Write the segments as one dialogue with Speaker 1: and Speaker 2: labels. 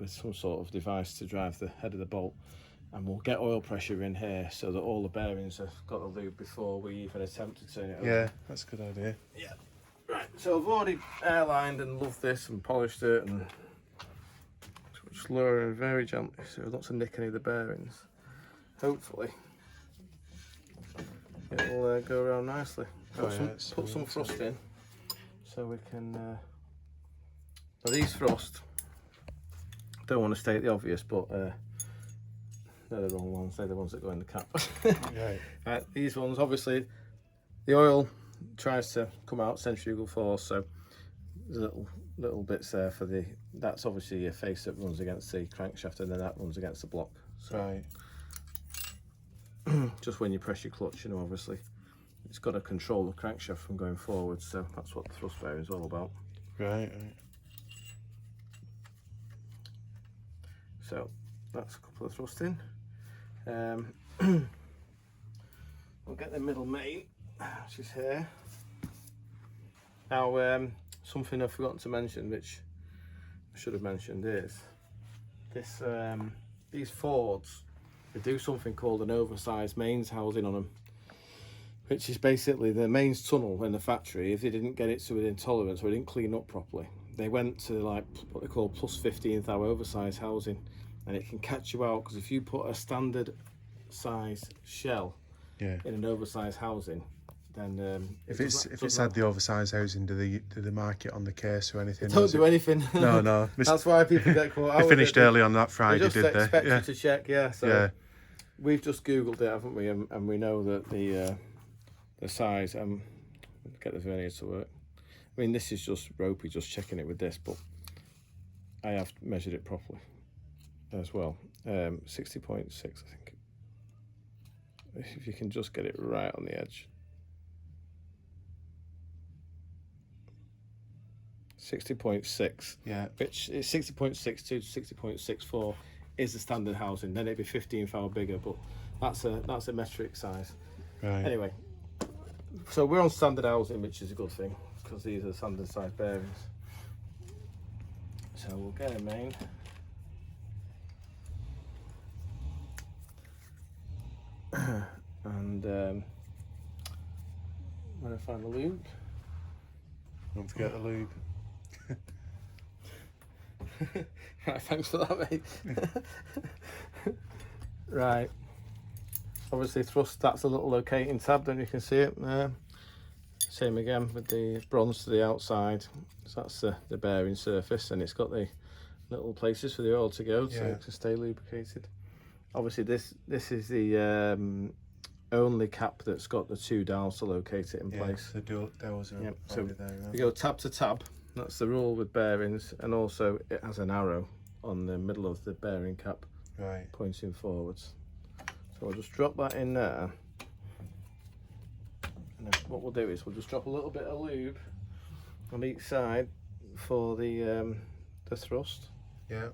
Speaker 1: with some sort of device to drive the head of the bolt, and we'll get oil pressure in here so that all the bearings have got a lube before we even attempt to turn it over.
Speaker 2: Yeah, that's a good idea.
Speaker 1: Yeah. Right, so I've already airlined and loved this and polished it, and just lowering very gently so not to nick any of the bearings. Hopefully it will go around nicely. Put some frost in so we can. Now these frost, don't want to state the obvious, but they're the wrong ones. They're the ones that go in the cap.
Speaker 2: Right.
Speaker 1: These ones, obviously, the oil tries to come out centrifugal force, so there's little bits there for the. That's obviously a face that runs against the crankshaft, and then that runs against the block. So
Speaker 2: right.
Speaker 1: Just when you press your clutch, you know, obviously, it's got to control the crankshaft from going forward. So that's what the thrust bearing is all about.
Speaker 2: Right.
Speaker 1: So that's a couple of thrust in. We'll get the middle main, which is here. Now, something I've forgotten to mention, which I should have mentioned, is this. These Fords, they do something called an oversized mains housing on them, which is basically the mains tunnel in the factory. If they didn't get it to within tolerance or it didn't clean up properly, they went to like what they call plus 15th hour oversized housing, and it can catch you out, because if you put a standard size shell in an oversized housing, then
Speaker 2: if it's had the oversized housing, do they mark it on the case or anything?
Speaker 1: Don't do anything.
Speaker 2: No.
Speaker 1: That's why people get caught out.
Speaker 2: They finished early on that Friday,
Speaker 1: they just
Speaker 2: did they?
Speaker 1: expect you to check, So we've just googled it, haven't we? And we know that the size. Get the vernier to work. I mean, this is just ropey, just checking it with this, but I have measured it properly as well. 60.6, I think. If you can just get it right on the edge. 60.6, which is 60.62 to 60.64 is the standard housing. Then it'd be 15th hour bigger, but that's a metric size.
Speaker 2: Right.
Speaker 1: Anyway, so we're on standard housing, which is a good thing, because these are standard size bearings. So we'll get a main. And when I find the lube.
Speaker 2: Don't forget the lube.
Speaker 1: Right, thanks for that, mate. Right, obviously thrust, that's a little locating tab, then you can see it there. Same again with the bronze to the outside, so that's the bearing surface, and it's got the little places for the oil to go to stay lubricated. Obviously this is the only cap that's got the two dowels to locate it in place.
Speaker 2: The dowels are
Speaker 1: so
Speaker 2: there.
Speaker 1: we go tab to tab. That's the rule with bearings, and also it has an arrow on the middle of the bearing cap, pointing forwards. So we'll just drop that in there, and then what we'll do is we'll just drop a little bit of lube on each side for the thrust. Then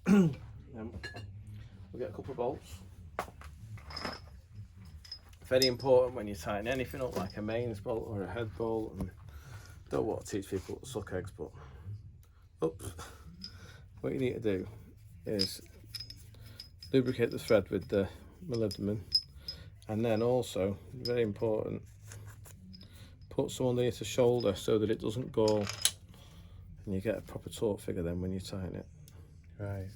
Speaker 1: we'll get a couple of bolts. Very important when you tighten anything up, like a mains bolt or a head bolt. And don't want to teach people to suck eggs, but what you need to do is lubricate the thread with the molybdenum, and then also, very important, put some underneath the shoulder so that it doesn't gall, and you get a proper torque figure then when you tighten it.
Speaker 2: Right.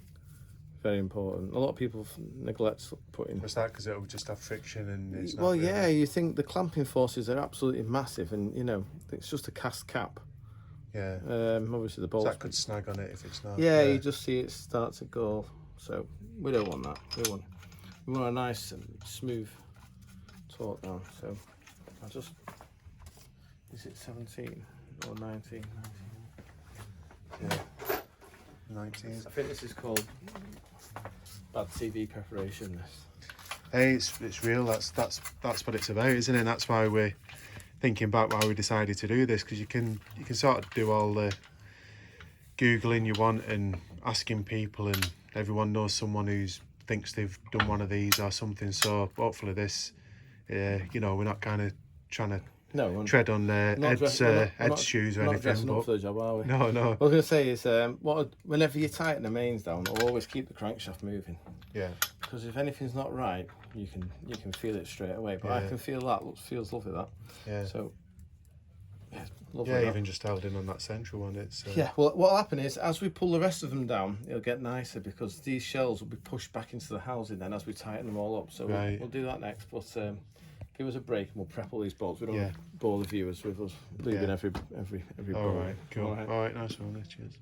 Speaker 1: Very important. A lot of people neglect putting.
Speaker 2: What's that? Because it'll just have friction and it's
Speaker 1: well,
Speaker 2: not really...
Speaker 1: yeah. You think the clamping forces are absolutely massive, and you know it's just a cast cap.
Speaker 2: Yeah.
Speaker 1: Obviously the bolts.
Speaker 2: So that could snag on it if it's not.
Speaker 1: Yeah, you just see it start to go. So we don't want that. We want a nice and smooth torque now. So I'll just. Is it 17 or 19?
Speaker 2: Yeah. 19.
Speaker 1: I think this is called bad TV preparation. This.
Speaker 2: Hey, it's real. That's what it's about, isn't it? That's why we're thinking back why we decided to do this, because you can sort of do all the googling you want and asking people, and everyone knows someone who's thinks they've done one of these or something. So hopefully this, you know, we're not kind of trying to to
Speaker 1: No,
Speaker 2: tread on Ed's shoes or
Speaker 1: we're not
Speaker 2: anything.
Speaker 1: dressing up
Speaker 2: But
Speaker 1: for the job, are we?
Speaker 2: no, no.
Speaker 1: What I was going to say is, whenever you tighten the mains down, always keep the crankshaft moving.
Speaker 2: Yeah.
Speaker 1: Because if anything's not right, you can feel it straight away. But I can feel that. Feels lovely, that.
Speaker 2: Yeah.
Speaker 1: So, yeah, lovely.
Speaker 2: Yeah,
Speaker 1: that.
Speaker 2: even just held in on that central one, it's...
Speaker 1: Yeah, well, what'll happen is, as we pull the rest of them down, it'll get nicer because these shells will be pushed back into the housing then as we tighten them all up. So we'll do that next. But give us a break and we'll prep all these bolts. We don't want to bore the viewers with us leaving every
Speaker 2: All
Speaker 1: bolt.
Speaker 2: right, cool. All right, nice one. Cheers.